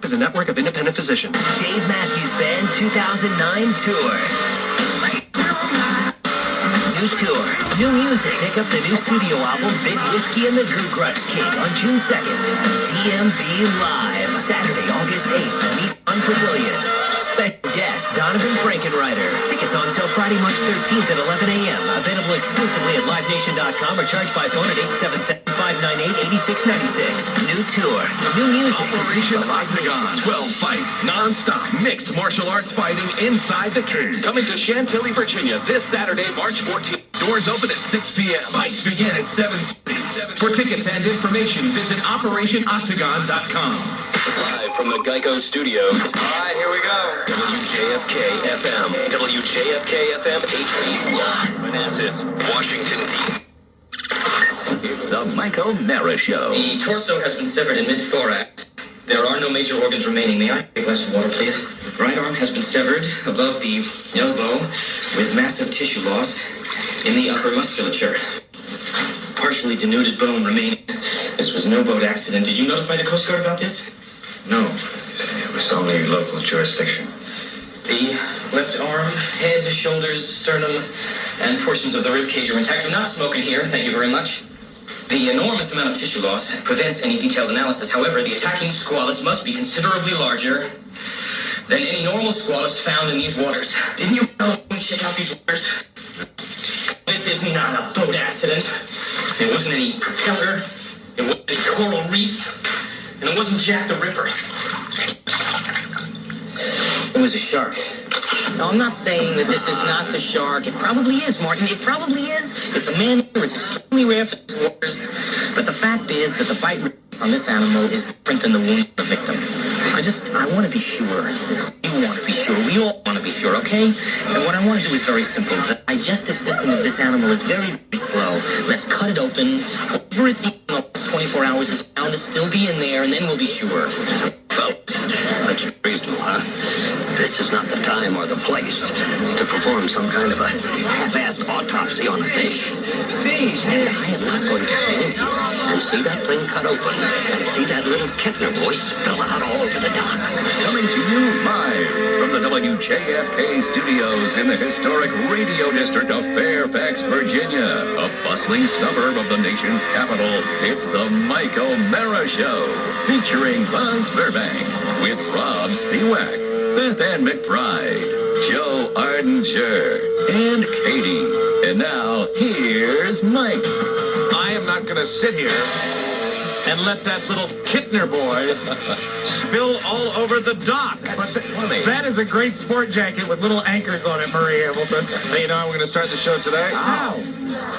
is a network of independent physicians. Dave Matthews Band 2009 Tour. New tour, new music. Pick up the new studio album, Big Whiskey and the Goo Grutch King, on June 2nd. DMB Live, Saturday, August 8th, Nissan Pavilion. Special guest, Donovan Frankenreiter. Tickets on sale Friday, March 13th at 11 a.m. Available exclusively at livenation.com or charged by phone at 877-598-8696. New tour, new music. Operation Octagon. 12 fights, non-stop, mixed martial arts fighting inside the cage. Coming to Chantilly, Virginia this Saturday, March 14th. Doors open at 6 p.m. Fights begin at 7:30. For tickets and information, visit OperationOctagon.com. Live from the Geico Studios. All right, here we go. WJFK-FM. WJFK-FM HD1. Manassas, Washington, D.C. It's the Mike O'Mara Show. The torso has been severed in mid-thorax. There are no major organs remaining. May I have a glass of water, please? Right arm has been severed above the elbow with massive tissue loss in the upper musculature. Partially denuded bone remaining. This was no boat accident. Did you notify the Coast Guard about this? No, it was only local jurisdiction. The left arm, head, shoulders, sternum, and portions of the rib cage are intact. Do not smoke in here. Thank you very much. The enormous amount of tissue loss prevents any detailed analysis. However, the attacking squalus must be considerably larger than any normal squalus found in these waters. Didn't you know when we check out these waters? This is not a boat accident. It wasn't any propeller. It wasn't any coral reef. And it wasn't Jack the Ripper. It was a shark. Now, I'm not saying that this is not the shark. It probably is, Martin. It probably is. It's a man-eater. It's extremely rare for these waters. But the fact is that the bite radius on this animal is different than the wound of the victim. I want to be sure. You want to be sure. We all want to be sure, okay? And what I want to do is very simple. The digestive system of this animal is very, very slow. Let's cut it open. Whatever it's eaten in the last 24 hours is bound to still be in there, and then we'll be sure. That's reasonable, huh? This is not the time or the place to perform some kind of a half-assed autopsy on a fish. And I am not going to stand here and see that thing cut open and see that little Kettner boy spill out all over the dock. Coming to you live from the WJFK studios in the historic radio district of Fairfax, Virginia, a bustling suburb of the nation's capital. It's the Mike O'Mara Show, featuring Buzz Burbank with Rob Spiewak, Beth Ann McBride, Joe Ardinger, and Katie. And now, here's Mike. I am not going to sit here and let that little Kittner boy spill all over the dock. That's funny. That is a great sport jacket with little anchors on it, Murray Hamilton. Hey, you know how we're going to start the show today? How?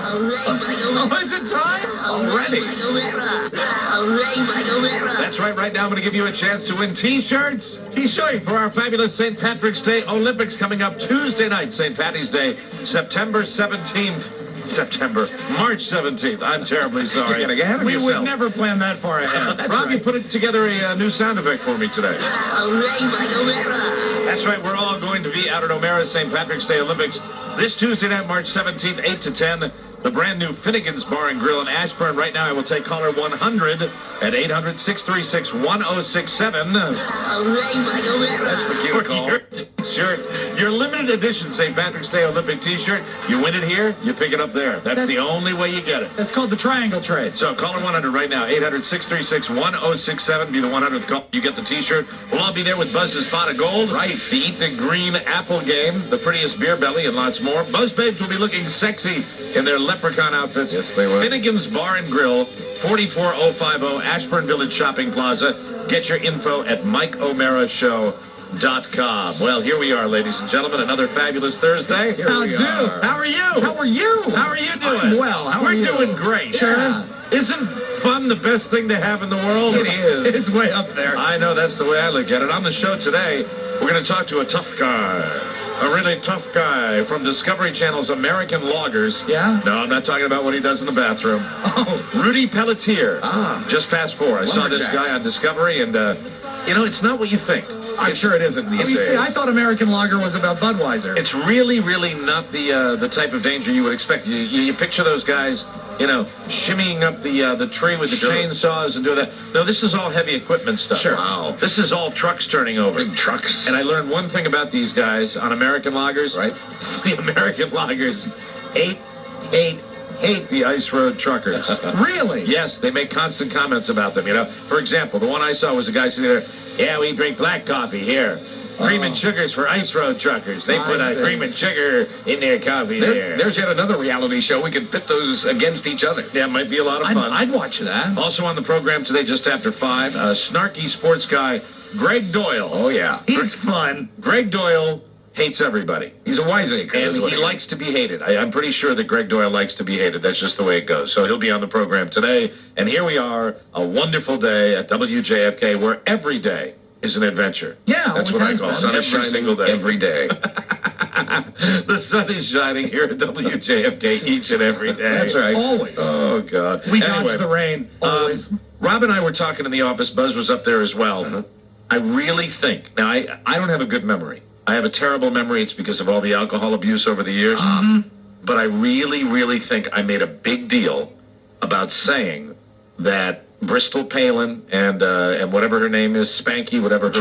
Oh, is it time? Already. That's right. Right now, I'm going to give you a chance to win T-shirts. T-shirts for our fabulous St. Patrick's Day Olympics coming up Tuesday night, St. Patty's Day, March 17th. I'm terribly sorry. You're getting ahead of yourself. We would never plan that far ahead. That's Rob, right. you put together a new sound effect for me today. That's right. We're all going to be out at O'Mara's St. Patrick's Day Olympics this Tuesday night, March 17th, 8 to 10. The brand new Finnegan's Bar and Grill in Ashburn. Right now, I will take caller 100 at 800-636-1067. That's the cue call. Your t-shirt, your limited edition St. Patrick's Day Olympic t-shirt. You win it here, you pick it up there. That's the only way you get it. That's called the triangle trade. So caller 100 right now, 800-636-1067. Be the 100th call. You get the t-shirt. We'll all be there with Buzz's Pot of Gold. Right. The Eat the Green Apple game, the prettiest beer belly, and lots more. Buzz Babes will be looking sexy in their leprechaun outfits. Yes, they will. Finnegan's Bar and Grill, 44050 Ashburn Village Shopping Plaza. Get your info at MikeO'MaraShow.com. Well, here we are, ladies and gentlemen. Another fabulous Thursday. How are you? How are you? How are you? How are you doing? I'm well. How are you? We're doing great. Yeah. Isn't fun the best thing to have in the world? It is. It's way up there. I know, that's the way I look at it. On the show today, we're going to talk to a tough guy. A really tough guy from Discovery Channel's American Loggers. Yeah? No, I'm not talking about what he does in the bathroom. Oh. Rudy Pelletier. Ah. Just past 4. I saw this Lumberjacks. guy on Discovery, and, it's not what you think. I'm sure it isn't these days. See, I thought American Lager was about Budweiser. It's really, really not the type of danger you would expect. You picture those guys shimmying up the tree with the chainsaws and doing that. No, this is all heavy equipment stuff. Sure. Wow. This is all trucks turning over. Big trucks. And I learned one thing about these guys on American Loggers. Right. The American Loggers hate the Ice Road truckers. Really? Yes, they make constant comments about them, For example, the one I saw was a guy sitting there, yeah, we drink black coffee here. Cream and sugars for Ice Road truckers. They put a cream and sugar in their coffee there. There's yet another reality show. We could pit those against each other. Yeah, it might be a lot of fun. I'd watch that. Also on the program today, just after 5, snarky sports guy, Greg Doyle. Oh, yeah. He's fun. Greg Doyle hates everybody. He's a wiseacre. And he likes to be hated. I'm pretty sure that Greg Doyle likes to be hated. That's just the way it goes. So he'll be on the program today. And here we are, a wonderful day at WJFK, where every day is an adventure. Yeah, That's always what I has call been. it. Sun is Every shining single day. every day. The sun is shining here at WJFK each and every day. That's right. Always. Oh, God. We Anyway, dodge the rain. Always. Rob and I were talking in the office. Buzz was up there as well. I really think, now I don't have a good memory. I have a terrible memory. It's because of all the alcohol abuse over the years. But I really, really think I made a big deal about saying that Bristol Palin and whatever her name is, Spanky, whatever her...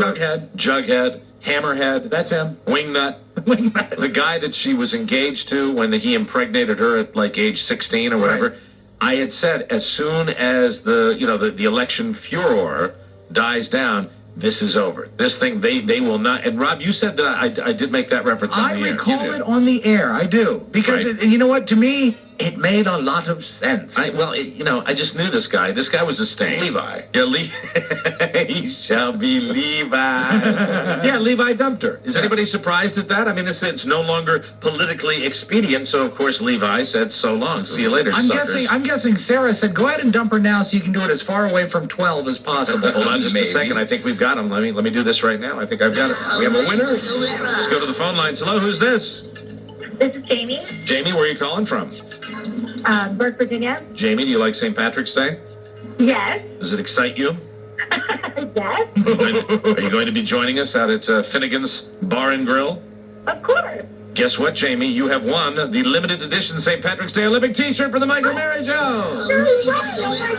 Jughead, Hammerhead. That's him. Wingnut. The guy that she was engaged to when he impregnated her at like age 16 or whatever. Right. I had said as soon as the election furor dies down, this is over. This thing, they will not. And Rob, you said that I did make that reference on the air. I recall it on the air. I do. Because, Right. you know what? To me, it made a lot of sense. I just knew this guy. This guy was a stain. Levi. Yeah, he shall be Levi. Yeah, Levi dumped her. Is anybody surprised at that? I mean, it's no longer politically expedient, so of course Levi said, so long. See you later, suckers. I'm guessing Sarah said, go ahead and dump her now so you can do it as far away from 12 as possible. Hold on just Maybe. a second. I think we've got him. Let me do this right now. I think I've got it. We have a winner. Let's go to the phone lines. Hello, who's this? This is Jamie, Jamie, where are you calling from? Burke, Virginia. Jamie, do you like St. Patrick's Day? Yes. Does it excite you? Yes. Are you going to be joining us out at Finnegan's Bar and Grill? Of course. Guess what, Jamie? You have won the limited edition St. Patrick's Day Olympic T-shirt for the Michael Mara Show. You're right. Oh my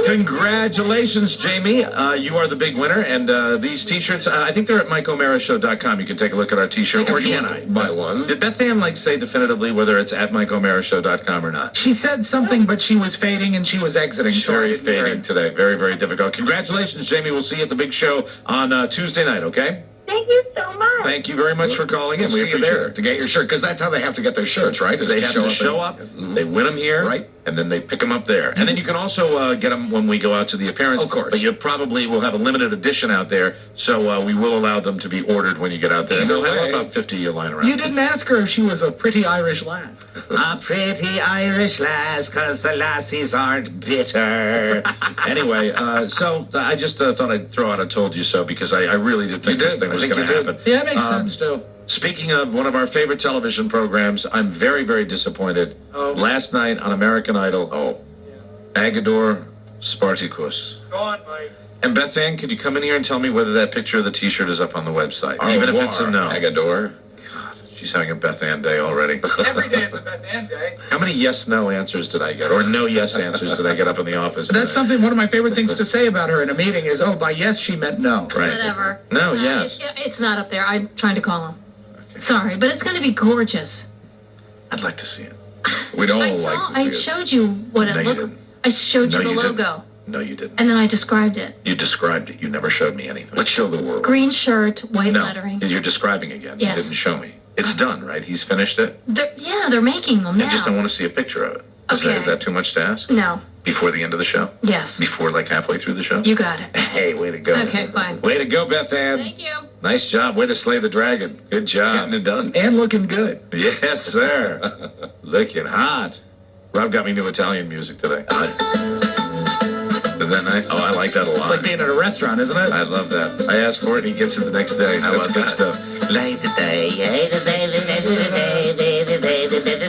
God. Congratulations, Jamie. You are the big winner. And these T-shirts, I think they're at MikeO'MaraShow.com. You can take a look at our T-shirt. Or can I? Buy one. Did Beth Ann say definitively whether it's at MikeO'MaraShow.com or not? She said something, but she was fading and she was exiting. So I Very didn't hear fading it. today. Very, very difficult. Congratulations, Jamie. We'll see you at the big show on Tuesday night, okay? Thank you so much. Thank you very much for calling in. We'll see you appreciate there it. to get your shirt, because that's how they have to get their shirts, right? They have to show up, they win them here, Right. and then they pick them up there. And then you can also get them when we go out to the appearance. Of course. But you probably will have a limited edition out there, so we will allow them to be ordered when you get out there. And Either they'll have way. about 50 lying around. You didn't ask her if she was a pretty Irish lass. A pretty Irish lass, 'cause the lassies aren't bitter. Anyway, so I just thought I'd throw out a told you so, because I really did think You this did. thing I was think going you to did. happen. Yeah, it makes sense, too. Speaking of one of our favorite television programs, I'm very, very disappointed. Oh. Last night on American Idol, Agador Spartacus. Go on, Mike. And Beth Ann, could you come in here and tell me whether that picture of the T-shirt is up on the website? Even if it's a no. Agador. She's having a Beth Ann day already. Every day is a Beth Ann day. How many yes/no answers did I get? Or no yes answers did I get up in the office That's today? something, one of my favorite things to say about her in a meeting is, oh, by yes, she meant no. Right. Whatever. No, yes. It's not up there. I'm trying to call him. Sorry, but it's going to be gorgeous. I'd like to see it. We'd all I like saw. to see I it. showed you what No, it you looked. didn't. I showed No, you the you didn't. logo, No, you didn't. and then I described it. You described it. You never showed me anything. Let's show the world. Green shirt, white No, lettering. you're describing again. Yes. You didn't show me. It's done, right? He's finished it? They're making them now. I just don't want to see a picture of it. Is Okay. that too much to ask? No. Before the end of the show? Yes. Before like halfway through the show? You got it. Hey, way to go. Okay, fine. Way to go, Beth Ann. Thank you. Nice job. Way to slay the dragon. Good job. Getting it done. And looking good. Yes, sir. Looking hot. Rob got me new Italian music today. Isn't that nice? Oh, I like that a lot. It's like being at a restaurant, isn't it? I love that. I asked for it and he gets it the next day. That's good stuff.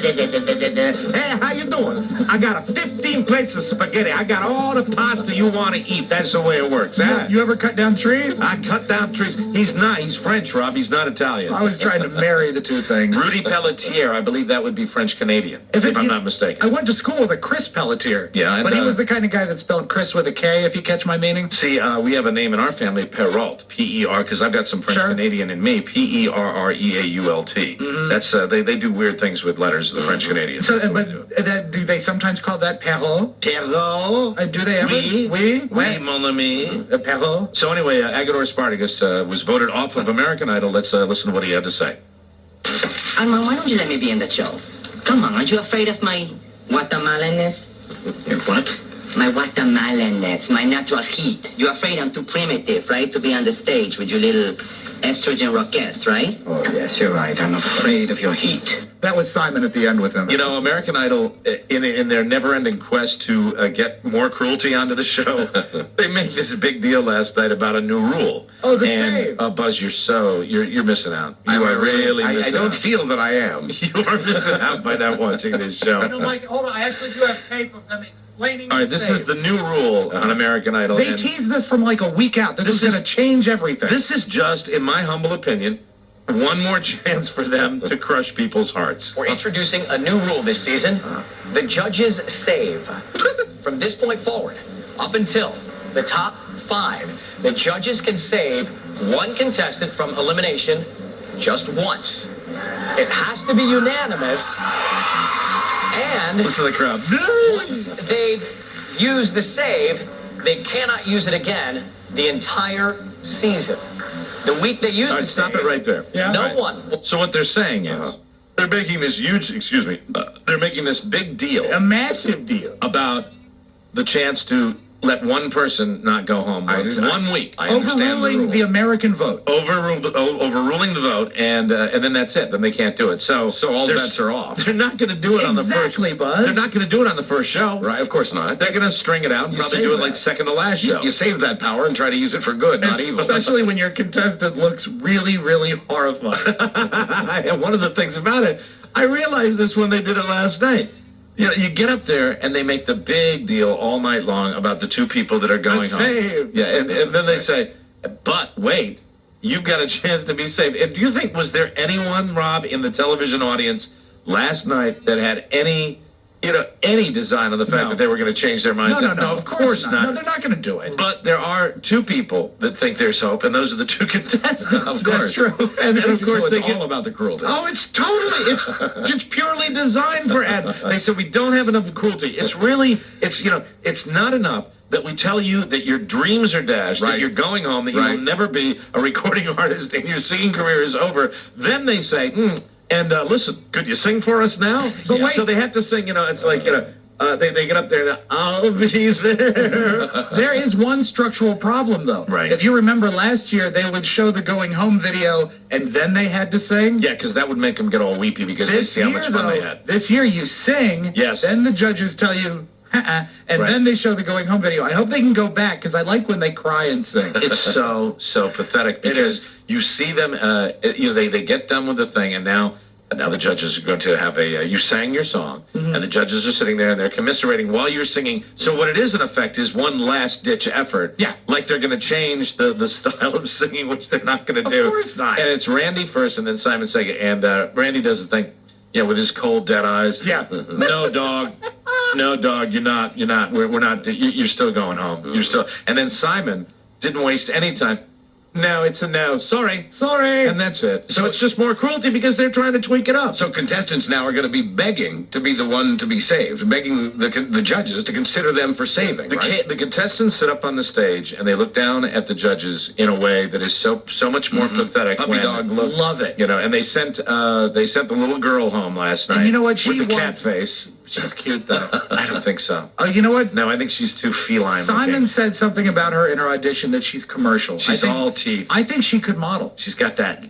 Hey, how you doing? I got a 15 15 plates of spaghetti. I got all the pasta you want to eat. That's the way it works. Huh? You ever cut down trees? I cut down trees. He's not. He's French, Rob. He's not Italian. I was trying to marry the two things. Rudy Pelletier, I believe that would be French-Canadian, if I'm not mistaken. I went to school with a Chris Pelletier. Yeah, but he was the kind of guy that spelled Chris with a K, if you catch my meaning. See, we have a name in our family, Perrault, P-E-R, because I've got some French-Canadian in me, P-E-R-R-E-A-U-L-T. That's, they do weird things with letters, the French-Canadians. So, do they sometimes call that Perrault? Perrault? Do they ever? Oui, mon ami. Perrault? So anyway, Agador Spartacus was voted off of American Idol. Let's listen to what he had to say. Armand, why don't you let me be in the show? Come on, aren't you afraid of my Guatemalanness? Your what? My Guatemalanness, my natural heat. You're afraid I'm too primitive, right? To be on the stage with your little estrogen rockets, right? Oh, yes, you're right. I'm afraid of your heat. That was Simon at the end with him. You know, American Idol, in their never-ending quest to get more cruelty onto the show, they made this big deal last night about a new rule. Oh, the save. Buzz, you're missing out. You are really missing out. I don't feel that I am. You are missing out by not watching this show. Mike, hold on. I actually do have tape of them explaining. All right, this is the new rule on American Idol. They teased this from like a week out. This is going to change everything. This is just, in my humble opinion, one more chance for them to crush people's hearts. We're introducing a new rule this season. The judges save. From this point forward, up until the top 5, the judges can save one contestant from elimination just once. It has to be unanimous. And listen to the crowd. Once they've used the save, they cannot use it again the entire season. The week they use the stop save, it right there. Yeah. No one. So what they're saying is, they're making this huge, they're making this big deal. A massive deal. About the chance to let one person not go home 1 week. Overruling the American vote. Overruling the vote, and then that's it. Then they can't do it. So all bets are off. They're not going to do it on the first. Exactly, Buzz. They're not going to do it on the first show. Right, of course not. They're going to string it out and probably do it like second to last show. You save that power and try to use it for good, not evil. Especially when your contestant looks really, really horrified. And one of the things about it, I realized this when they did it last night. You know, you get up there and they make the big deal all night long about the two people that are going home. Yeah, and then they say, but wait, you've got a chance to be saved. And do you think, was there anyone, Rob, in the television audience last night that had any design on the fact that they were going to change their minds? No, of course not. No, they're not going to do it. But there are two people that think there's hope, and those are the two contestants. Of course. That's true. And then, of course, it's all about the cruelty. Oh, it's it's purely designed for ad. They said we don't have enough cruelty. It's not enough that we tell you that your dreams are dashed, that you're going home, that you will never be a recording artist, and your singing career is over. Then they say, and listen, could you sing for us now? But wait. So they have to sing, it's like, they get up there and I'll be there. There is one structural problem, though. Right. If you remember last year, they would show the going home video and then they had to sing. Yeah, because that would make them get all weepy because they see how much fun they had. This year you sing. Yes. Then the judges tell you, and then they show the going home video. I hope they can go back because I like when they cry and sing. It's so pathetic because you see them, they get done with the thing and now the judges are going to have you sang your song and the judges are sitting there and they're commiserating while you're singing. So what it is in effect is one last ditch effort. Yeah. Like they're going to change the style of singing, which they're not going to do. Of course not. And it's Randy first and then Simon second. And Randy does the thing, with his cold, dead eyes. Yeah. No, dog. No, dog, you're not. We're not. You're still going home. You're still. And then Simon didn't waste any time. No, it's a no. Sorry. And that's it. So it's just more cruelty because they're trying to tweak it up. So contestants now are going to be begging to be the one to be saved, begging the judges to consider them for saving, The contestants sit up on the stage and they look down at the judges in a way that is so much more pathetic. Puppy dog look. Love it. And they sent the little girl home last night. And you know what? With the cat face. She's cute though. I don't think so. Oh, you know what? No, I think she's too feline. Simon said something about her in her audition that she's commercial. She's all teeth. I think she could model. She's got that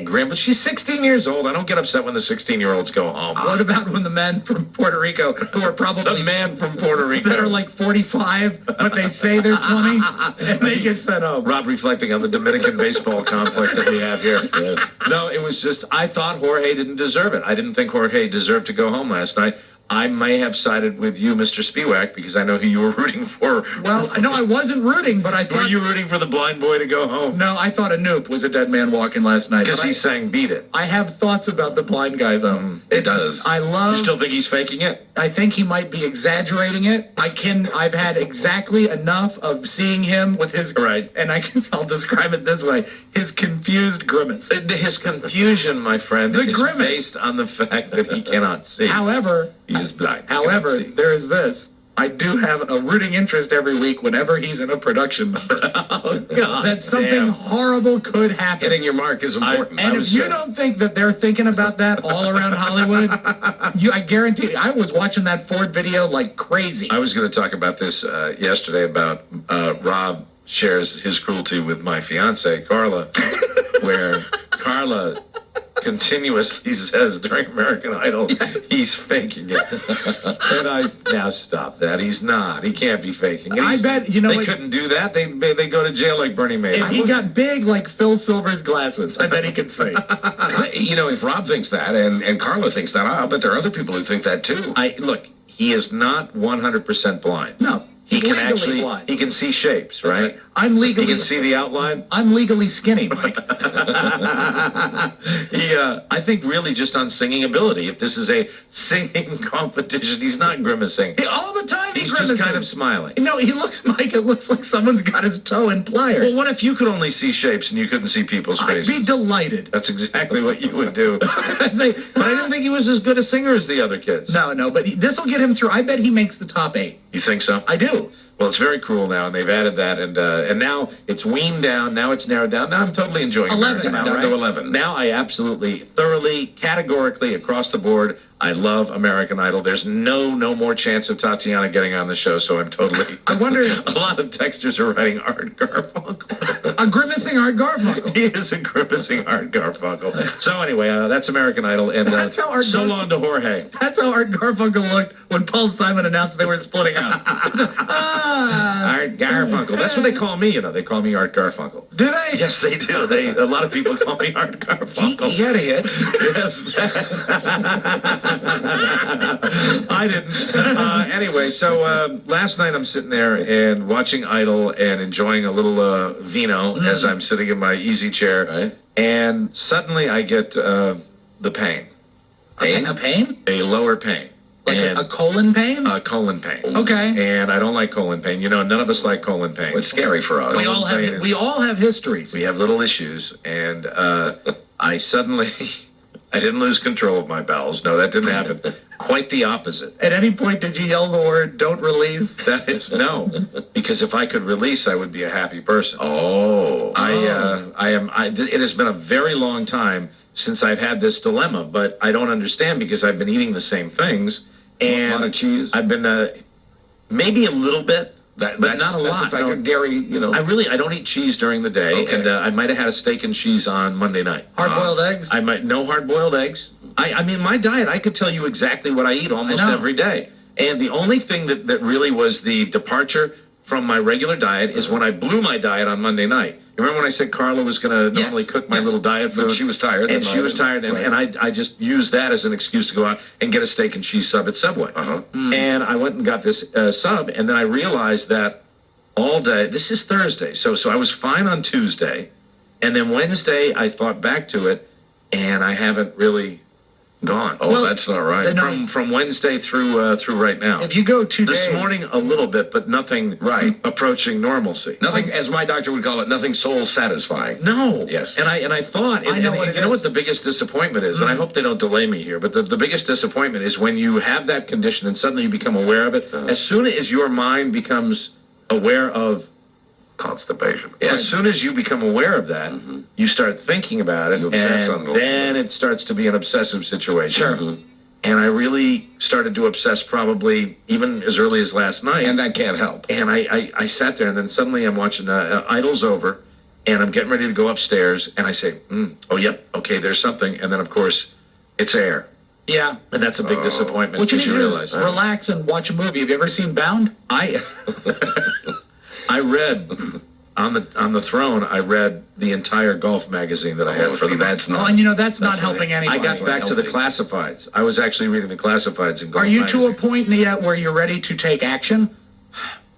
grin, but she's 16 years old. I don't get upset when the 16-year-olds go home. What about when the men from Puerto Rico, who are probably the man from Puerto Rico that are like 45, but they say they're 20, and they get sent home? Rob reflecting on the Dominican baseball conflict that we have here. Yes. No, it was just I thought Jorge didn't deserve it. I didn't think Jorge deserved to go home last night. I may have sided with you, Mr. Spiewak, because I know who you were rooting for. Well, no, I wasn't rooting, but I Were thought... you rooting for the blind boy to go home? No, I thought Anoop was a dead man walking last night. Because but he sang Beat It. I have thoughts about the blind guy, though. It does. I love... You still think he's faking it? I think he might be exaggerating it. I've had exactly enough of seeing him with his... Right. And I'll describe it this way. His confused grimace. His confusion, my friend, is grimace. based on the fact that he cannot see. However, he is blind. He However, cannot see. there is this. I do have a rooting interest every week whenever he's in a production. Oh, God. That something horrible could happen. Hitting your mark is important. And if you don't think that they're thinking about that all around Hollywood, I guarantee I was watching that Ford video like crazy. I was going to talk about this yesterday about Rob shares his cruelty with my fiance, Carla, where Carla continuously says during American Idol, he's faking it. And I now stop that. He's not. He can't be faking it. I bet, you know, they like, couldn't do that. They go to jail like Bernie Madoff. if he got big like Phil Silver's glasses, I bet he could sing. You know, if Rob thinks that and Carla thinks that, I'll bet there are other people who think that too. Look, he is not 100% blind. No. He can legally actually, blind. he can see shapes, right? I'm legally... He can see the outline. I'm legally skinny, Mike. I think really just on singing ability. If this is a singing competition, he's not grimacing. All the time He's just kind of smiling. No, he looks, Mike, it looks like someone's got his toe in pliers. Well, what if you could only see shapes and you couldn't see people's I'd faces? be delighted. That's exactly what you would do. I'd say, But I didn't think he was as good a singer as the other kids. No, but this will get him through. I bet he makes the top 8. You think so? I do. Well, it's very cruel now, and they've added that, and now it's weaned down. Now it's narrowed down. Now I'm totally enjoying 11 American now, Idol. Down to 11. Now I absolutely, thoroughly, categorically, across the board, I love American Idol. There's no more chance of Tatiana getting on the show, so I'm totally... I wonder... A lot of texters are writing Art Garfunkel. A grimacing Art Garfunkel. He is a grimacing Art Garfunkel. So anyway, that's American Idol, and That's how Art so long to Jorge. That's how Art Garfunkel looked when Paul Simon announced they were splitting up. Art Garfunkel. That's what they call me, you know. They call me Art Garfunkel. Do they? Yes, they do. A lot of people call me Art Garfunkel. He had a hit. Yes, I didn't. Anyway, so last night I'm sitting there and watching Idol and enjoying a little vino as I'm sitting in my easy chair. Right. And suddenly I get the pain. A pain? A lower pain. Like And- a colon pain? colon pain. Okay. And I don't like colon pain. You know, none of us like colon pain. It's scary for us. We all have histories. We have little issues, and I suddenly, I didn't lose control of my bowels. No, that didn't happen. Quite the opposite. At any point, did you yell the word, don't release? That is no, because if I could release, I would be a happy person. Oh. It has been a very long time since I've had this dilemma, but I don't understand because I've been eating the same things. And a lot of cheese? I've been, maybe a little bit. But not a That's lot. a factor. No. Dairy, you know. I don't eat cheese during the day, Okay. and I might have had a steak and cheese on Monday night. Hard-boiled eggs? No hard-boiled eggs. I mean, my diet, I could tell you exactly what I eat almost I know. every day. And the only thing that really was the departure from my regular diet is when I blew my diet on Monday night. You remember when I said Carla was going to normally cook my little diet food? But she was tired. And she was tired, and I just used that as an excuse to go out and get a steak and cheese sub at Subway. Uh-huh. And I went and got this sub, and then I realized that all day, this is Thursday, so I was fine on Tuesday, and then Wednesday I thought back to it, and I haven't really gone. Oh, well, that's not right. From Wednesday through right now. If you go 2 days... This morning a little bit, but nothing approaching normalcy. Nothing, as my doctor would call it, nothing soul satisfying. No. Yes. And I thought, I know and what it you know is. what the biggest disappointment is, and I hope they don't delay me here, but the biggest disappointment is when you have that condition and suddenly you become aware of it. As soon as your mind becomes aware of Constipation. as soon as you become aware of that, you start thinking about it, You obsess and on it. then it starts to be an obsessive situation. Sure. And I really started to obsess probably even as early as last night. And that can't help. And I sat there, and then suddenly I'm watching Idol's over, and I'm getting ready to go upstairs, and I say, oh, yep, okay, there's something. And then, of course, it's air. Yeah. And that's a big disappointment. What you need because to do realize. is relax and watch a movie. Have you ever seen Bound? I read on the throne, I read the entire golf magazine that I had. See, that's not. Oh, and that's not helping anybody. I got back to the classifieds. I was actually reading the classifieds in golf Are you magazine. to a point yet where you're ready to take action?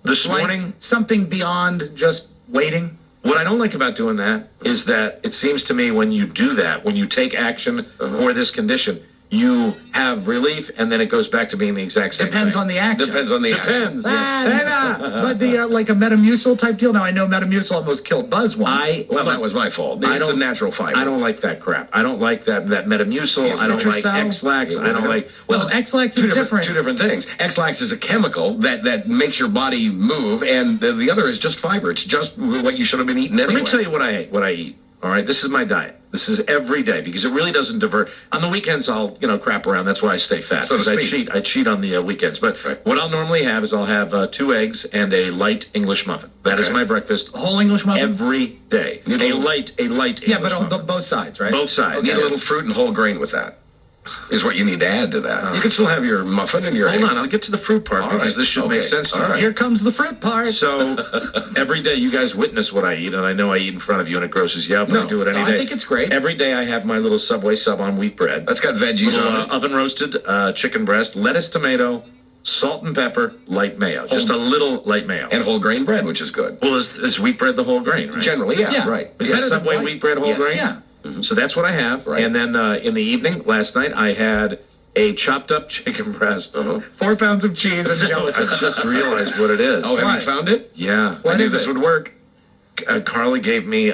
This Like morning, something beyond just waiting? what I don't like about doing that is that it seems to me when you do that, when you take action for this condition, you have relief, and then it goes back to being the exact same Depends thing. on the action. Depends on the Depends. But the like a Metamucil type deal. Now I know Metamucil almost killed Buzz once. Well, that was my fault. I It's a don't- natural fiber. I don't like that crap. I don't like that Metamucil. I don't like Citrusal. X-Lax. I don't like... Well, X-Lax is different. Two different things. X-Lax is a chemical that makes your body move, and the other is just fiber. It's just what you should have been eating anyway. Let me tell you what I eat. All right, this is my diet. This is every day because it really doesn't divert. On the weekends, I'll crap around. That's why I stay fat. So to Because speak. I cheat on the weekends. But what I'll normally have is I'll have 2 eggs and a light English muffin. That is Okay. my breakfast Whole English muffin? every day. Need A a light Yeah, English but muffin. both sides, right? Both sides. Need yes. a little fruit and whole grain with that. Is what you need to add to that. You can still have your muffin and your Hold eggs. on, I'll get to the fruit part All because right. this should Okay. make sense to All you. right. Here comes the fruit part. So every day you guys witness what I eat, and I know I eat in front of you, and it grosses you out, but I do it any day. I think it's great. Every day I have my little Subway sub on wheat bread. That's got veggies Little, on it. oven roasted chicken breast, lettuce, tomato, salt and pepper, light mayo. Just a little light mayo. And whole grain bread, which is good. Well, is wheat bread the whole grain, right? Generally, yeah, Yeah. right. Is that Better than Subway white- wheat bread whole Yes. grain? Yeah. So that's what I have. Right. And then in the evening, last night, I had a chopped up chicken breast. 4 pounds of cheese and I gelatin. just realized what it is. Oh, have What? you found it? Yeah. I What knew is this it? would work. Carly gave me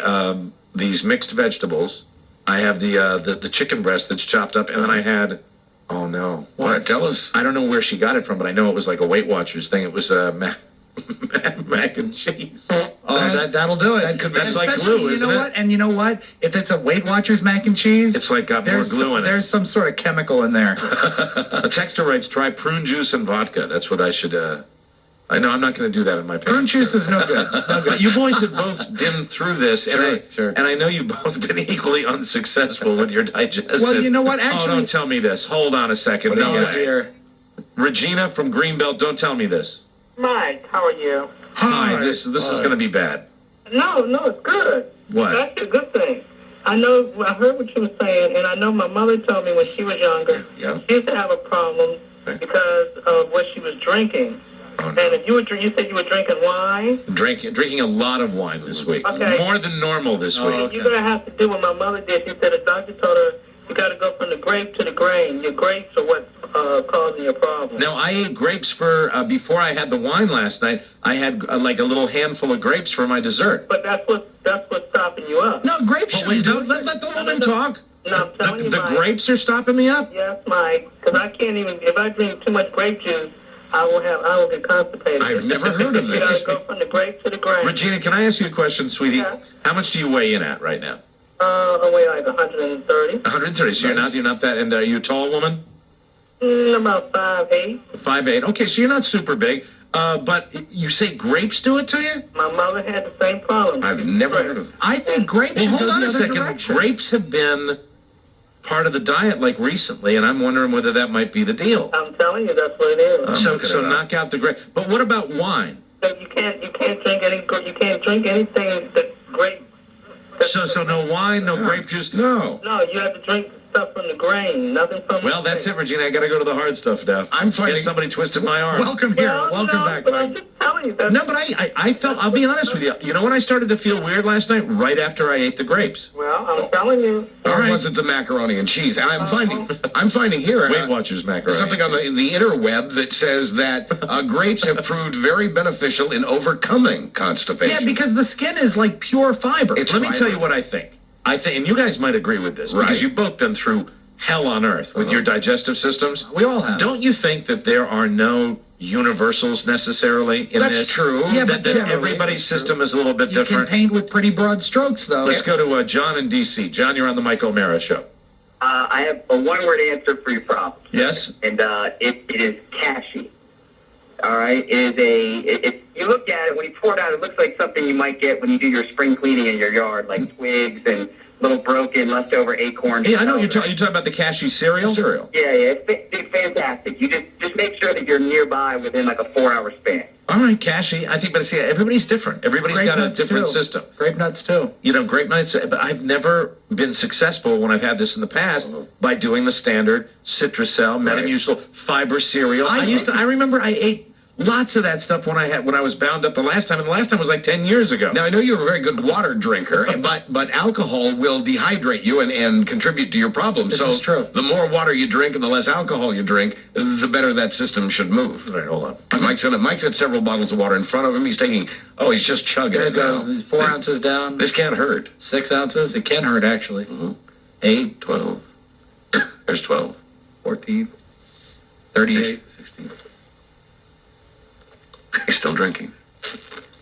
these mixed vegetables. I have the chicken breast that's chopped up, and then I had, oh no, What? Tell us. I don't know where she got it from, but I know it was like a Weight Watchers thing. It was mac and cheese. Oh, that'll do it. That's like Especially, glue, isn't you know it? what? And you know what? If it's a Weight Watchers mac and cheese, It's like got more there's glue in it. there's some sort of chemical in there. A texter writes, try prune juice and vodka. That's what I should. I know I'm not going to do that in my pants. Prune juice is no good. No But good. you boys have both been through this, Sure. and I know you've both been equally unsuccessful with your digestive. Well, you know what? Oh, Actually, don't tell me this. Hold on a second. What do you No, got? dear. Regina from Greenbelt, don't tell me this. Mike, how are you? Hi, this is going to be bad. No, it's good. What? That's a good thing. I heard what you were saying, and I know my mother told me when she was younger, Yeah. she used to have a problem because of what she was drinking. Oh, And no. if you said you were drinking wine, Drinking a lot of wine this week. Okay. More than normal this week. you're going to have to do what my mother did. She said the doctor told her you got to go from the grape to the grain. Your grapes are what's causing your problem. Now, I ate grapes for, before I had the wine last night, I had like a little handful of grapes for my dessert. But that's what's stopping you up. No, grapes But wait, shouldn't do let the woman talk. No, I'm telling you, The Mike. grapes are stopping me up? Yes, Mike, because I can't even, if I drink too much grape juice, I will get constipated. I've never heard of You got this. to go from the grape to the grain. Regina, can I ask you a question, sweetie? Yeah. How much do you weigh in at right now? I weigh like 130, 130. So you're not that. And are you a tall woman? about 5'8". 5'8". Okay, so you're not super big. But you say grapes do it to you? My mother had the same problem. I've never heard of it. I think grapes Well, should hold go on the a other second. direction. Grapes have been part of the diet like recently, and I'm wondering whether that might be the deal. I'm telling you, that's what it is. So knock out the grape. But what about wine? So you can't drink anything that's grape. So no wine, no grape juice. No. No, you have to drink stuff from the grain, nothing from. Well, that's it, Regina. I got to go to the hard stuff now. I'm fighting- Guess somebody twisted my arm. Welcome here. Well, Welcome no, back, but I'm Mike. just telling you. That's, No, but I felt, I'll be honest with you. You know when I started to feel weird last night? Right after I ate the grapes. Well, I'm telling you. All Or right. was it the macaroni and cheese? And I'm finding here Weight Watchers macaroni. something on the interweb that says that grapes have proved very beneficial in overcoming constipation. Yeah, because the skin is like pure fiber. It's Let me fiber. tell you what I think. I think, and you guys might agree with this, Right. because you've both been through hell on earth with your digestive systems. We all have. Don't you think that there are no universals necessarily in That's this? true. Yeah, That, but that generally, everybody's system is a little bit You can different. paint with pretty broad strokes, though. Let's go to John in D.C. John, you're on the Mike O'Mara show. I have a one-word answer for your problem, Yes? and it is cashy. All right, if you look at it when you pour it out, it looks like something you might get when you do your spring cleaning in your yard, like twigs and little broken leftover acorn. Hey, I know you're talking about the Cashy cereal. Cereal. Yeah, it's fantastic. You just make sure that you're nearby within like a 4-hour span. All right, Cashy. I think, but see, everybody's different. Everybody's Grape got a nuts, different too. system. Grape nuts too. You know, grape nuts, but I've never been successful when I've had this in the past by doing the standard Citrusel, Metamucil, fiber cereal. I remember I ate lots of that stuff when I was bound up the last time, and the last time was like 10 years ago. Now, I know you're a very good water drinker, but alcohol will dehydrate you and contribute to your problems. This is true. The more water you drink and the less alcohol you drink, the better that system should move. All right, hold on. Mike's got several bottles of water in front of him. He's he's just chugging There it it goes. now. It's 4 ounces down. This can't hurt. 6 ounces. It can hurt, actually. 8, 12. There's 12. 14. 38. 16. He's still drinking.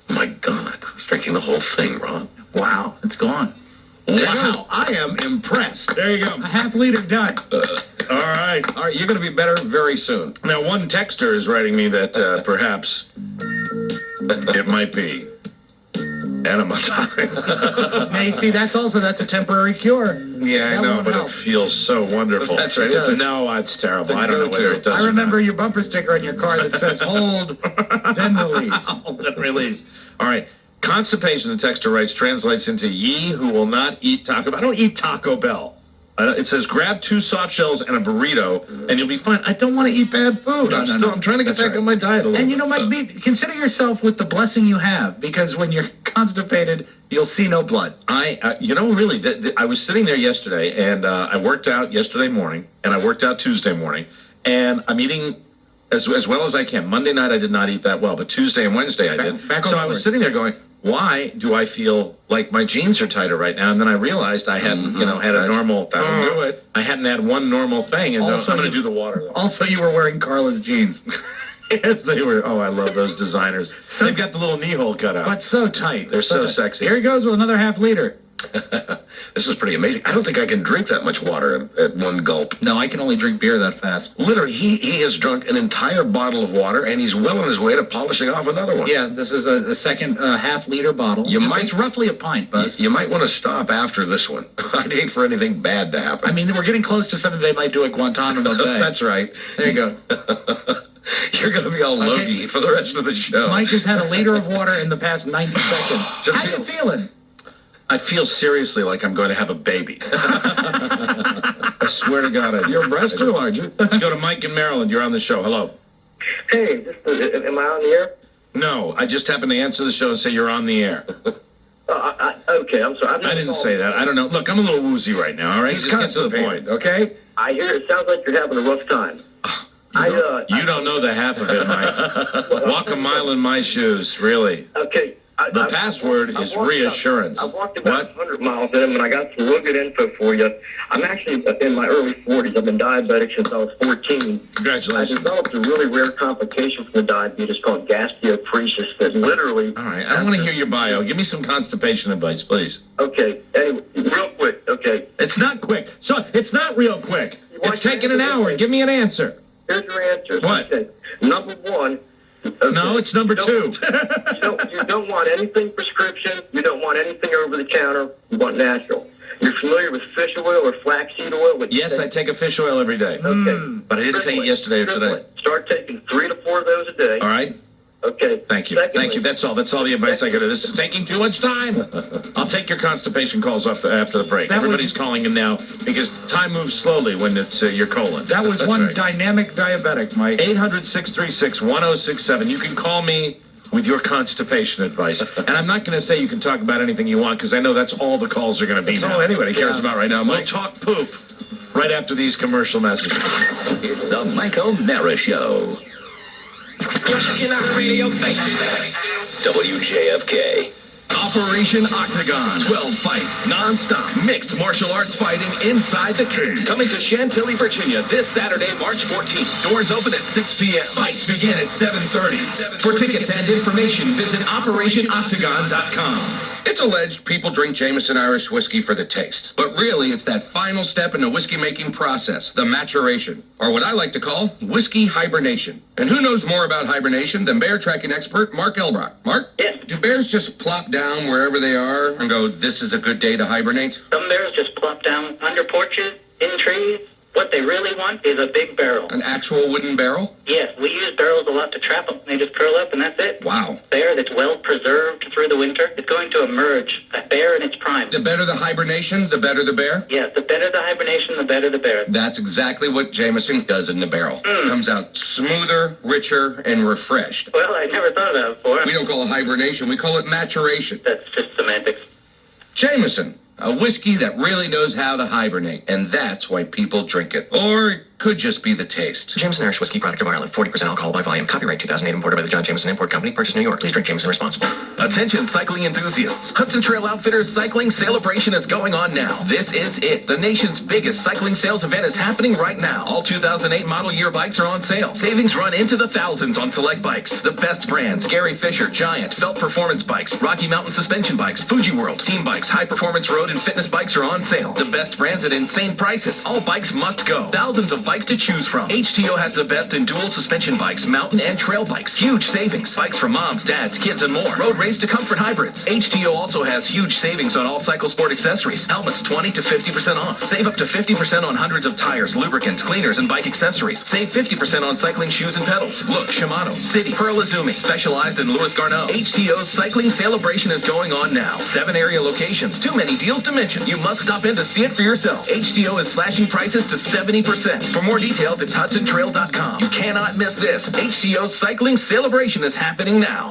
My God. He's drinking the whole thing, Ron. Wow. It's gone. Wow. I am impressed. There you go. A half liter done. All right. All right, you're going to be better very soon. Now, one texter is writing me that perhaps it might be enema time. Now, you see, that's a temporary cure. Yeah, I That know, won't but help. it feels so wonderful. That's right. No, it's terrible. It's a I don't know go-to. whether it does. I remember your bumper sticker on your car that says hold, then release. Then release. All right. Constipation, the texter writes, translates into ye who will not eat Taco Bell. I don't eat Taco Bell. It says grab 2 soft shells and a burrito, and you'll be fine. I don't want to eat bad food. I'm trying to get back on my diet a little And bit. you know, Mike, consider yourself with the blessing you have, because when you're constipated, you'll see no blood. Really, I was sitting there yesterday, and I worked out yesterday morning, and I worked out Tuesday morning, and I'm eating as well as I can. Monday night, I did not eat that well, but Tuesday and Wednesday I did. So I was sitting there going, why do I feel like my jeans are tighter right now? And then I realized I hadn't, had a normal. That'll do it. I hadn't had one normal thing, and Also, I'm going to do the water. Though. Also, you were wearing Carla's jeans. Yes, they were. Oh, I love those designers. They've got the little knee hole cut out. But so tight. They're so tight. sexy. Here he goes with another half liter. This is pretty amazing. I don't think I can drink that much water at one gulp. No, I can only drink beer that fast. Literally, he has drunk an entire bottle of water, and he's well on his way to polishing off another one. Yeah, this is a second half liter bottle. It's roughly a pint, Buzz. You might want to stop after this one. I'd hate for anything bad to happen. I mean, we're getting close to something they might do at Guantanamo Bay. That's right. There you go. You're going to be all logy for the rest of the show. Mike has had a liter of water in the past 90 seconds. How you feeling? I feel seriously like I'm going to have a baby. I swear to God, I do. Your breasts are larger. Let's go to Mike in Maryland. You're on the show. Hello. Hey, am I on the air? No, I just happened to answer the show and say you're on the air. Okay, I'm sorry. I didn't say that. I don't know. Look, I'm a little woozy right now, all right? He's Just get to the constipated, point. okay? I hear it sounds like you're having a rough time. You don't know the half of it, Mike. Walk a mile in my shoes, really. Okay. The password is reassurance. I walked about 100 miles in them, and I got some real good info for you. I'm actually in my early 40s. I've been diabetic since I was 14. Congratulations. I developed a really rare complication from the diabetes called gastroparesis that literally... All right, I want to hear your bio. Give me some constipation advice, please. Okay, anyway, real quick, okay. It's not quick. So it's not real quick. It's taking an hour. Give me an answer. Here's your answers. What? Okay. Number one... Okay. No, it's number 2. You don't want anything prescription. You don't want anything over the counter. You want natural. You're familiar with fish oil or flaxseed oil? Yes, I take a fish oil every day. Okay. But I didn't take it yesterday or today. Start taking 3 to 4 of those a day. All right? Okay. Thank you. Thank you. That's all. That's all the advice I got. This is taking too much time. I'll take your constipation calls after the break. Everybody's calling in now because time moves slowly when it's your colon. That was That's one right. dynamic diabetic, Mike. 800-636-1067. You can call me with your constipation advice. And I'm not going to say you can talk about anything you want because I know that's all the calls are going to be That's now. all anybody cares about right now, We'll Mike. talk poop right after these commercial messages. It's the Mike O'Mara Show. Radio WJFK. Operation Octagon. 12 fights, non-stop, mixed martial arts fighting inside the cage. Coming to Chantilly, Virginia this Saturday, March 14th. Doors open at 6 p.m. Fights begin at 7:30. For tickets and information, visit OperationOctagon.com. It's alleged people drink Jameson Irish whiskey for the taste. But really, it's that final step in the whiskey-making process, the maturation, or what I like to call whiskey hibernation. And who knows more about hibernation than bear tracking expert Mark Elbrock? Mark? Yes. Do bears just plop down wherever they are and go, this is a good day to hibernate? Some bears just plop down under porches, in trees. What they really want is a big barrel. An actual wooden barrel? Yes, we use barrels a lot to trap them. They just curl up and that's it. Wow. Bear that's well preserved through the winter is going to emerge a bear in its prime. The better the hibernation, the better the bear? Yes, the better the hibernation, the better the bear. That's exactly what Jameson does in the barrel. Comes out smoother, richer, and refreshed. Well, I never thought of that before. We don't call it hibernation, we call it maturation. That's just semantics. Jameson, a whiskey that really knows how to hibernate, and that's why people drink it. Or it could just be the taste. Jameson Irish Whiskey, product of Ireland, 40% alcohol by volume. Copyright 2008, imported by the John Jameson Import Company. Purchased New York. Please drink Jameson responsibly. Attention cycling enthusiasts. Hudson Trail Outfitters Cycling Celebration is going on now. This is it. The nation's biggest cycling sales event is happening right now. All 2008 model year bikes are on sale. Savings run into the thousands on select bikes. The best brands: Gary Fisher, Giant, Felt Performance Bikes, Rocky Mountain Suspension Bikes, Fuji World, Team Bikes, High Performance Road and Fitness Bikes are on sale. The best brands at insane prices. All bikes must go. Thousands of bikes to choose from. HTO has the best in dual suspension bikes, mountain and trail bikes. Huge savings. Bikes for moms, dads, kids, and more. Road race to comfort hybrids. HTO also has huge savings on all cycle sport accessories. Helmets 20 to 50% off. Save up to 50% on hundreds of tires, lubricants, cleaners, and bike accessories. Save 50% on cycling shoes and pedals. Look, Shimano, City, Pearl Izumi, Specialized, and Louis Garneau. HTO's cycling celebration is going on now. 7 area locations. Too many deals to mention. You must stop in to see it for yourself. HTO is slashing prices to 70%. For more details, it's HudsonTrail.com. You cannot miss this. HTO's cycling celebration is happening now.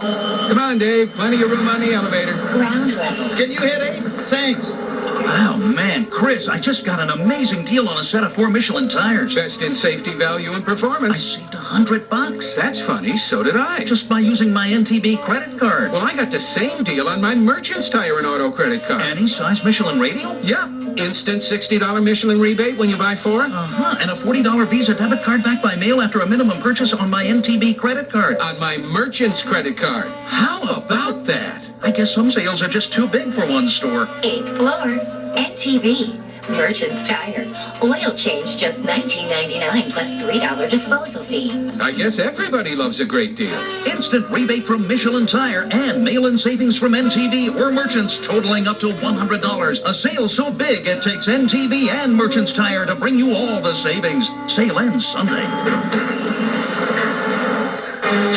Come on, Dave. Plenty of room on the elevator. Ground level. Can you hit 8? Thanks. Wow, man, Chris, I just got an amazing deal on a set of 4 Michelin tires. Best in safety, value, and performance. I saved $100. That's funny. So did I. Just by using my NTB credit card. Well, I got the same deal on my Merchant's Tire and Auto credit card. Any size Michelin radial? Yeah. Instant $60 Michelin rebate when you buy 4. Uh-huh. And a $40 Visa debit card back by mail after a minimum purchase on my NTB credit card. On my Merchant's credit card. How about that? I guess some sales are just too big for one store. 8th floor. NTB. Merchant's Tire. Oil change just $19.99 plus $3 disposal fee. I guess everybody loves a great deal. Instant rebate from Michelin Tire and mail-in savings from NTB or Merchants totaling up to $100. A sale so big it takes NTB and Merchants Tire to bring you all the savings. Sale ends Sunday.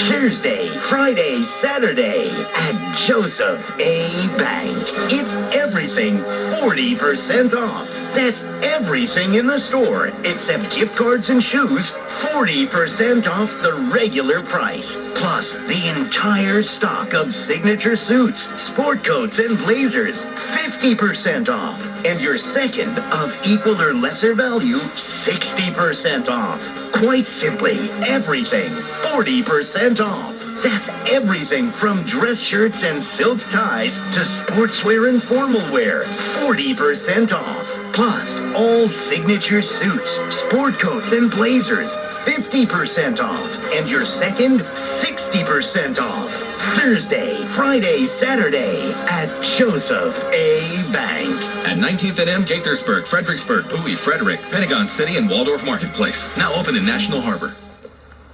Thursday, Friday, Saturday at Joseph A. Bank. It's everything 40% off. That's everything in the store except gift cards and shoes, 40% off the regular price. Plus the entire stock of signature suits, sport coats, and blazers, 50% off. And your second of equal or lesser value, 60% off. Quite simply, everything 40% off. That's everything from dress shirts and silk ties to sportswear and formal wear, 40% off. Plus, all signature suits, sport coats, and blazers, 50% off. And your second, 60% off. Thursday, Friday, Saturday at Joseph A. Bank. At 19th and M, Gaithersburg, Fredericksburg, Bowie, Frederick, Pentagon City, and Waldorf Marketplace. Now open in National Harbor.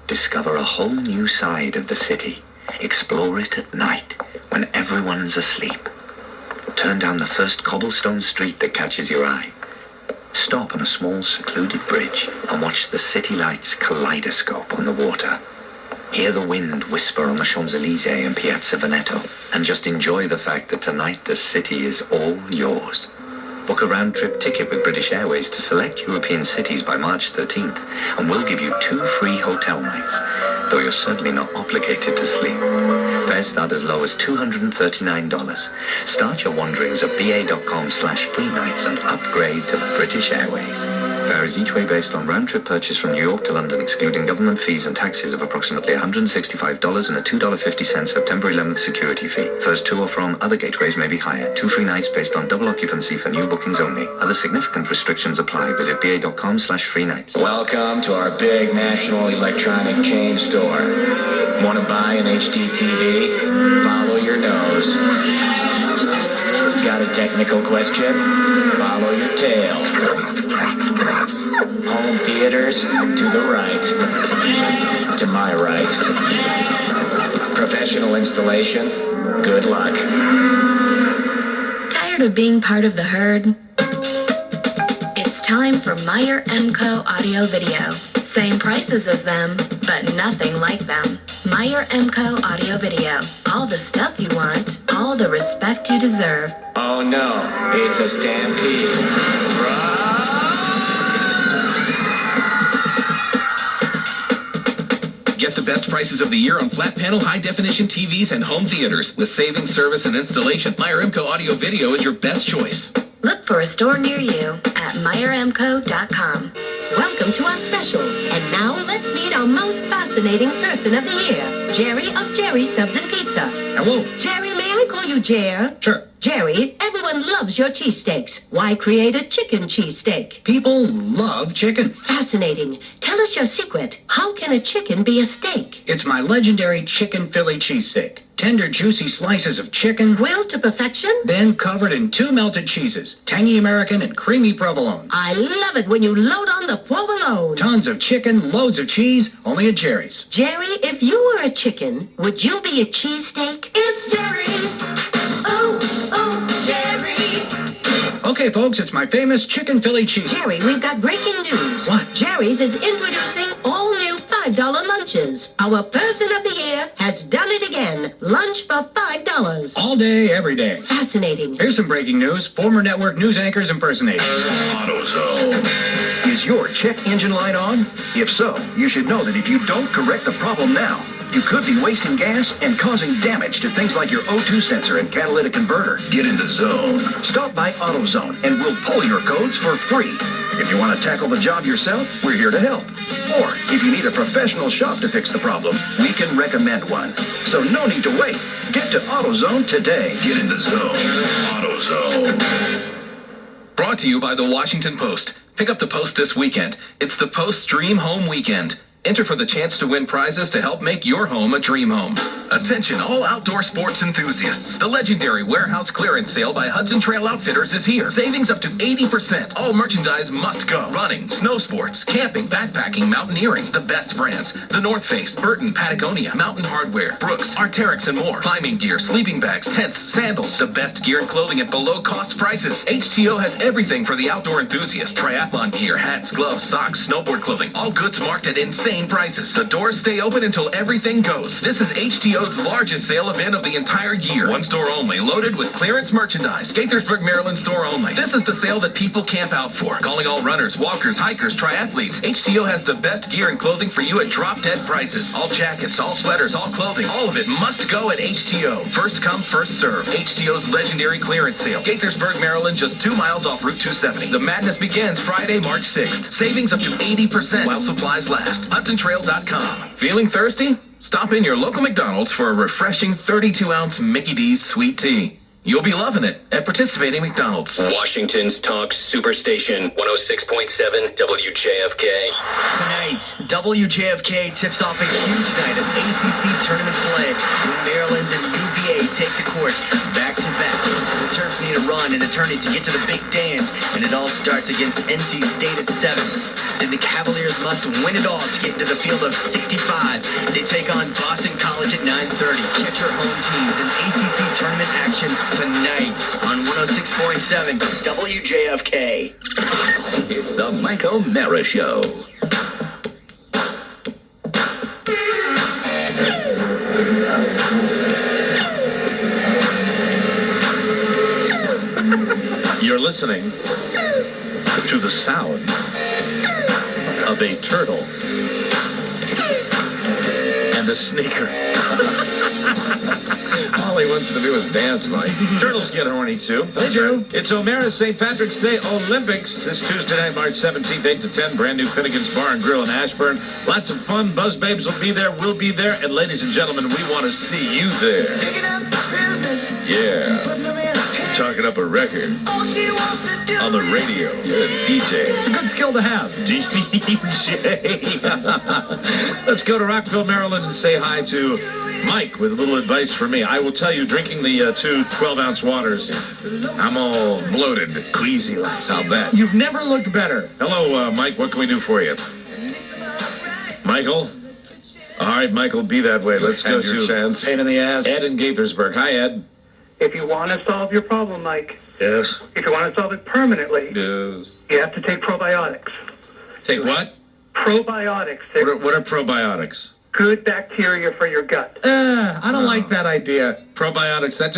Discover a whole new side of the city. Explore it at night when everyone's asleep. Turn down the first cobblestone street that catches your eye. Stop on a small secluded bridge and watch the city lights kaleidoscope on the water. Hear the wind whisper on the Champs-Élysées and Piazza Veneto, and just enjoy the fact that tonight the city is all yours. Book a round-trip ticket with British Airways to select European cities by March 13th, and we'll give you 2 free hotel nights, though you're certainly not obligated to sleep. Fares start as low as $239. Start your wanderings at ba.com/free nights and upgrade to British Airways. Fare is each way based on round-trip purchase from New York to London, excluding government fees and taxes of approximately $165 and a $2.50 September 11th security fee. First to or from other gateways may be higher. 2 free nights based on double occupancy for new bookings only. Other significant restrictions apply. Visit ba.com/free nights. Welcome to our big national electronic chain store. Want to buy an HD TV? Follow your nose. Got a technical question? Follow your tail. Home theaters to the right. To my right. Professional installation. Good luck. Tired of being part of the herd? It's time for Meyer Emco Audio Video. Same prices as them, but nothing like them. Meyer Emco Audio Video. All the stuff you want, all the respect you deserve. Oh no, it's a stampede. Get the best prices of the year on flat panel, high definition TVs and home theaters. With saving, service, and installation, Meyer Emco Audio Video is your best choice. Look for a store near you at MeyerEmco.com. Welcome to our special. And now let's meet our most fascinating person of the year, Jerry of Jerry's Subs and Pizza. Hello. Jerry, may I call you Jer? Sure. Jerry, everyone loves your cheesesteaks. Why create a chicken cheesesteak? People love chicken. Fascinating. Tell us your secret. How can a chicken be a steak? It's my legendary chicken Philly cheesesteak. Tender, juicy slices of chicken. Grilled to perfection? Then covered in 2 melted cheeses. Tangy American and creamy provolone. I love it when you load on the provolone. Tons of chicken, loads of cheese, only at Jerry's. Jerry, if you were a chicken, would you be a cheesesteak? It's Jerry's. Jerry's. Okay, folks, it's my famous chicken Philly cheese. Jerry, we've got breaking news. What? Jerry's is introducing all new $5 lunches. Our person of the year has done it again. Lunch for $5. All day, every day. Fascinating. Here's some breaking news. Former network news anchors impersonating. AutoZone. Is your check engine light on? If so, you should know that if you don't correct the problem now, you could be wasting gas and causing damage to things like your O2 sensor and catalytic converter. Get in the zone. Stop by AutoZone and we'll pull your codes for free. If you want to tackle the job yourself, we're here to help. Or if you need a professional shop to fix the problem, we can recommend one. So no need to wait. Get to AutoZone today. Get in the zone. AutoZone. Brought to you by the Washington Post. Pick up the Post this weekend. It's the Post Dream Home Weekend. Enter for the chance to win prizes to help make your home a dream home. Attention all outdoor sports enthusiasts. The legendary warehouse clearance sale by Hudson Trail Outfitters is here. Savings up to 80%. All merchandise must go. Running, snow sports, camping, backpacking, mountaineering. The best brands. The North Face, Burton, Patagonia, Mountain Hardware, Brooks, Arc'teryx, and more. Climbing gear, sleeping bags, tents, sandals. The best gear and clothing at below cost prices. HTO has everything for the outdoor enthusiast. Triathlon gear, hats, gloves, socks, snowboard clothing. All goods marked at insane prices. The doors stay open until everything goes. This is HTO's largest sale event of the entire year. One store only, loaded with clearance merchandise. Gaithersburg, Maryland store only. This is the sale that people camp out for. Calling all runners, walkers, hikers, triathletes. HTO has the best gear and clothing for you at drop-dead prices. All jackets, all sweaters, all clothing. All of it must go at HTO. First come, first serve. HTO's legendary clearance sale. Gaithersburg, Maryland, just 2 miles off Route 270. The madness begins Friday, March 6th. Savings up to 80% while supplies last. HudsonTrail.com. Feeling thirsty? Stop in your local McDonald's for a refreshing 32-ounce Mickey D's sweet tea. You'll be loving it at participating McDonald's. Washington's Talk Superstation, 106.7 WJFK. Tonight, WJFK tips off a huge night of ACC tournament play when Maryland and UVA take the court back-to-back. The Terps need a run and a tourney to get to the big dance, and it all starts against NC State at 7. Then the Cavaliers must win it all to get into the field of 65. They take on Boston College at 9:30. Catch your home teams in ACC tournament action tonight on 106.7 WJFK. It's the Mike O'Mara Show. You're listening to the sound of a turtle and a sneaker. All he wants to do is dance, Mike. Turtles get horny, too. They do. It's O'Mara's St. Patrick's Day Olympics this Tuesday night, March 17th, 8 to 10. Brand new Finnegan's Bar and Grill in Ashburn. Lots of fun. Buzz Babes will be there. We'll be there. And ladies and gentlemen, we want to see you there. Picking up business. Yeah. Putting them in a talking up a record on the radio. You're a DJ. It's a good skill to have. DJ. Let's go to Rockville, Maryland, and say hi to Mike with a little advice for me. I will tell you, drinking the two 12-ounce waters, I'm all bloated, queasy like. How bad? You've never looked better. Hello, Mike. What can we do for you? Michael? All right, Michael, be that way. Let's go to Pain in the ass. Ed in Gaithersburg. Hi, Ed. If you want to solve your problem, Mike, Yes. if you want to solve it permanently, Yes. you have to take probiotics. Take what? Probiotics. They're What are probiotics? good bacteria for your gut. I don't like that idea. Probiotics, that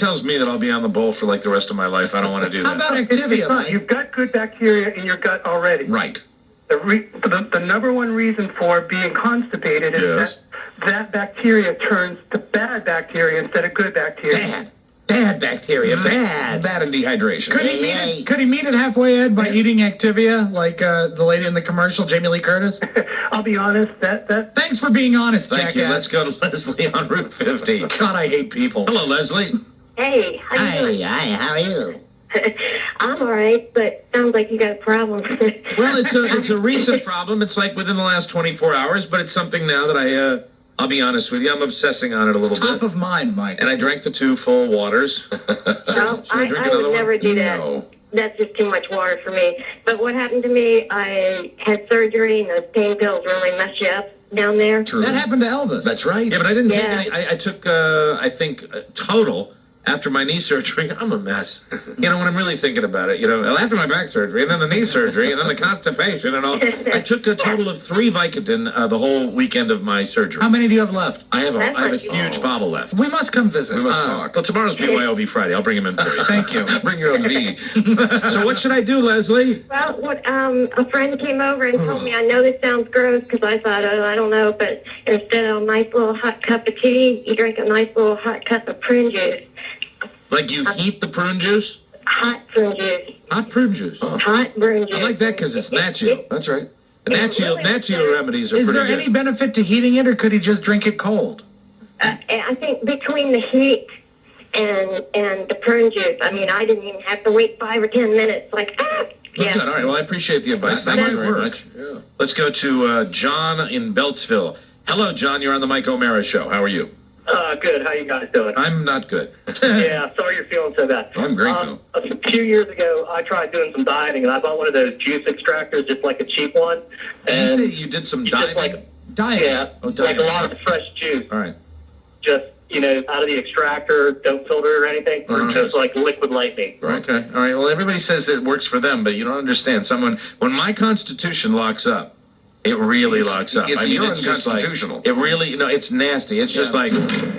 tells me that I'll be on the bowl for like the rest of my life. I don't want to do How that. about Activia, Mike? You've got good bacteria in your gut already. Right. The number one reason for being constipated is that bacteria turns to bad bacteria instead of good bacteria. Bad bacteria. Bad. Bad in dehydration. Could he meet it halfway, Ed, by eating Activia, like the lady in the commercial, Jamie Lee Curtis? I'll be honest, that... Thanks for being honest, Thank you. jackass. Let's go to Leslie on Route 50. God, I hate people. Hello, Leslie. Hey, how you doing? Hi, how are you? I'm all right, but sounds like you got a problem. Well, it's a recent problem. It's like within the last 24 hours, but it's something now that I'll be honest with you, I'm obsessing on it a little bit. Top of mind, Mike. And I drank the 2 full waters. Well, Should I drink I another would never one? do that. No. That's just too much water for me. But what happened to me, I had surgery, and those pain pills really mess you up down there. True. That happened to Elvis. That's right. Yeah, but I didn't take Yeah. any. I took, I think, total. After my knee surgery, I'm a mess. You know, when I'm really thinking about it, after my back surgery, and then the knee surgery, and then the constipation and all, I took a total of 3 Vicodin the whole weekend of my surgery. How many do you have left? I have a huge bottle left. We must come visit. We must talk. Well, tomorrow's BYOB Friday. I'll bring him in for you. Thank you. Bring your own V. So what should I do, Leslie? Well, a friend came over and told me, I know this sounds gross, because I thought, I don't know, but instead of a nice little hot cup of tea, you drink a nice little hot cup of prune juice. Like you heat the prune juice? Hot prune juice. Hot prune juice. Hot prune juice. I like that because it's natural. That's right. The natural remedies are Is pretty there good. any benefit to heating it, or could he just drink it cold? I think between the heat and the prune juice, I mean, I didn't even have to wait 5 or 10 minutes. Yeah. Good. All right. Well, I appreciate the advice. That Thank you might very work. much. Yeah. Let's go to John in Beltsville. Hello, John. You're on the Mike O'Mara Show. How are you? Good. How you guys doing? I'm not good. Yeah, sorry you're feeling so bad. I'm great, though. A few years ago, I tried doing some dieting, and I bought one of those juice extractors, just like a cheap one. Did you say you did some dieting? Yeah, Oh, like dieting. a lot of fresh juice. All right. Just, out of the extractor, don't filter it or anything, or just like liquid lightning. Okay. All right. Well, everybody says it works for them, but you don't understand. When my constitution locks up, it really locks up. It's just unconstitutional. Like, it really, it's nasty. It's just like,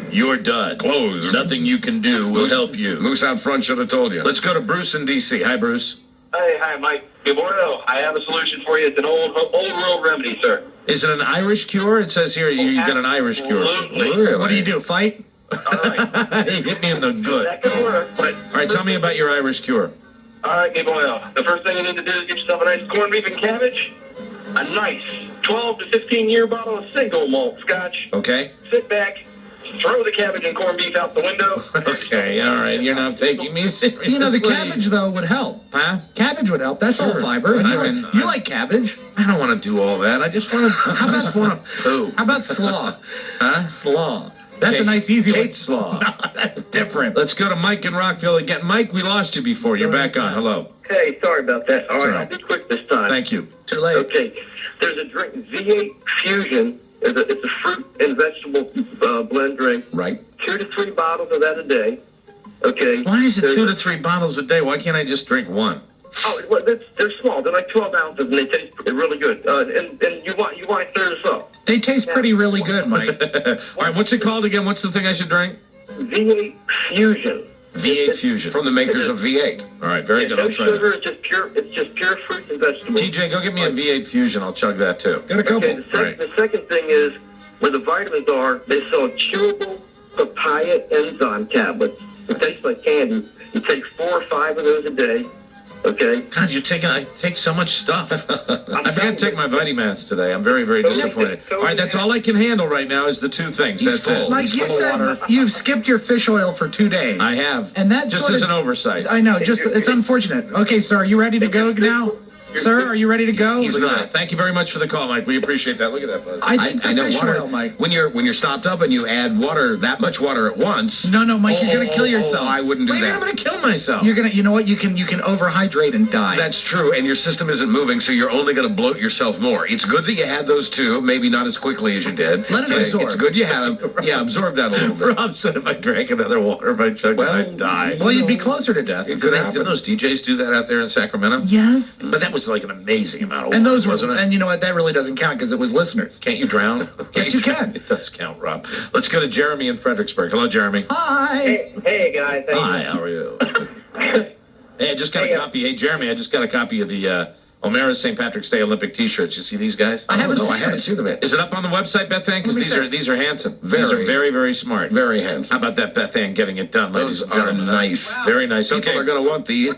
you're done. Closed. Nothing you can do will help you. Moose out front should have told you. Let's go to Bruce in D.C. Hi, Bruce. Hi, Mike. Good morning. I have a solution for you. It's an old world remedy, sir. Is it an Irish cure? It says here you got an Irish cure. Absolutely. What do you do, fight? All right. You hit me in the good. That could work. But All right, tell me about your Irish cure. all right, good boy. The first thing you need to do is get yourself a nice corned beef and cabbage, a nice 12 to 15-year bottle of single malt scotch. Okay? Sit back, throw the cabbage and corned beef out the window. Okay, all right. You're not taking me seriously. The cabbage, though, would help. Huh? Cabbage would help. That's all fiber. You like cabbage. I don't want to do all that. I just want to poo. How about slaw? Huh? Slaw. That's a nice, easy one. Kate Slaw. No, that's different. Let's go to Mike in Rockville again. Mike, we lost you before. You're back on. Hello. Hey, sorry about that. All right, all right. I'll be quick this time. Thank you. Too late. Okay, there's a drink, V8 Fusion. It's a fruit and vegetable blend drink. Right. 2 to 3 bottles of that a day. Okay. Why is it 2 to 3 bottles a day? Why can't I just drink one? Oh, well, they're small. They're like 12 ounces, and they taste really good. And you want to clear this up. They taste pretty really good, Mike. All right, what's it called again? What's the thing I should drink? V8 Fusion. V8 Fusion. From the makers of V8. All right, very good. No I'll try sugar. that. It's just pure fruits and vegetables. TJ, go get me a V8 Fusion. I'll chug that too. Got a couple. Okay, the second thing is, where the vitamins are, they sell chewable papaya enzyme tablets. It tastes like candy. You take 4 or 5 of those a day. Okay? God, I take so much stuff. I forgot to take my Vitamats today. I'm very, very disappointed. All right, that's all I can handle right now is the two things. That's it. Mike, you said you've skipped your fish oil for 2 days. I have. And that's just as an oversight. I know, it's unfortunate. Okay, sir, are you ready to go now? Sir, are you ready to go? He's not. Thank you very much for the call, Mike. We appreciate that. Look at that, bud. I think the know fish water. oil, Mike. When you're stopped up and you add water, that much water at once. No, Mike, you're gonna kill yourself. I wouldn't do Wait, that. I'm gonna kill myself. You know what? You can overhydrate and die. That's true, and your system isn't moving, so you're only going to bloat yourself more. It's good that you had those two, maybe not as quickly as you did. Let it absorb. It's good you had them. Yeah, absorb that a little bit. Rob said if I drank another water, if I chugged it, I'd die. Well, you'd be closer to death. Didn't those DJs do that out there in Sacramento? Yes. But that was like an amazing amount of water. And those were, wasn't it? and you know what? That really doesn't count because it was listeners. Can't you drown? Yes, you can. It does count, Rob. Let's go to Jeremy in Fredericksburg. Hello, Jeremy. Hi. Hey guys. Hi, how are you? Hey, I just got a copy. Hey, Jeremy, I just got a copy of the O'Mara's St. Patrick's Day Olympic T-shirts. You see these guys? I haven't seen them yet. Is it up on the website, Beth Ann? Because these are handsome. These are very, very smart. Very handsome. How about that Beth Ann getting it done, ladies Those and are gentlemen? nice. Very nice. Okay. People are going to want these.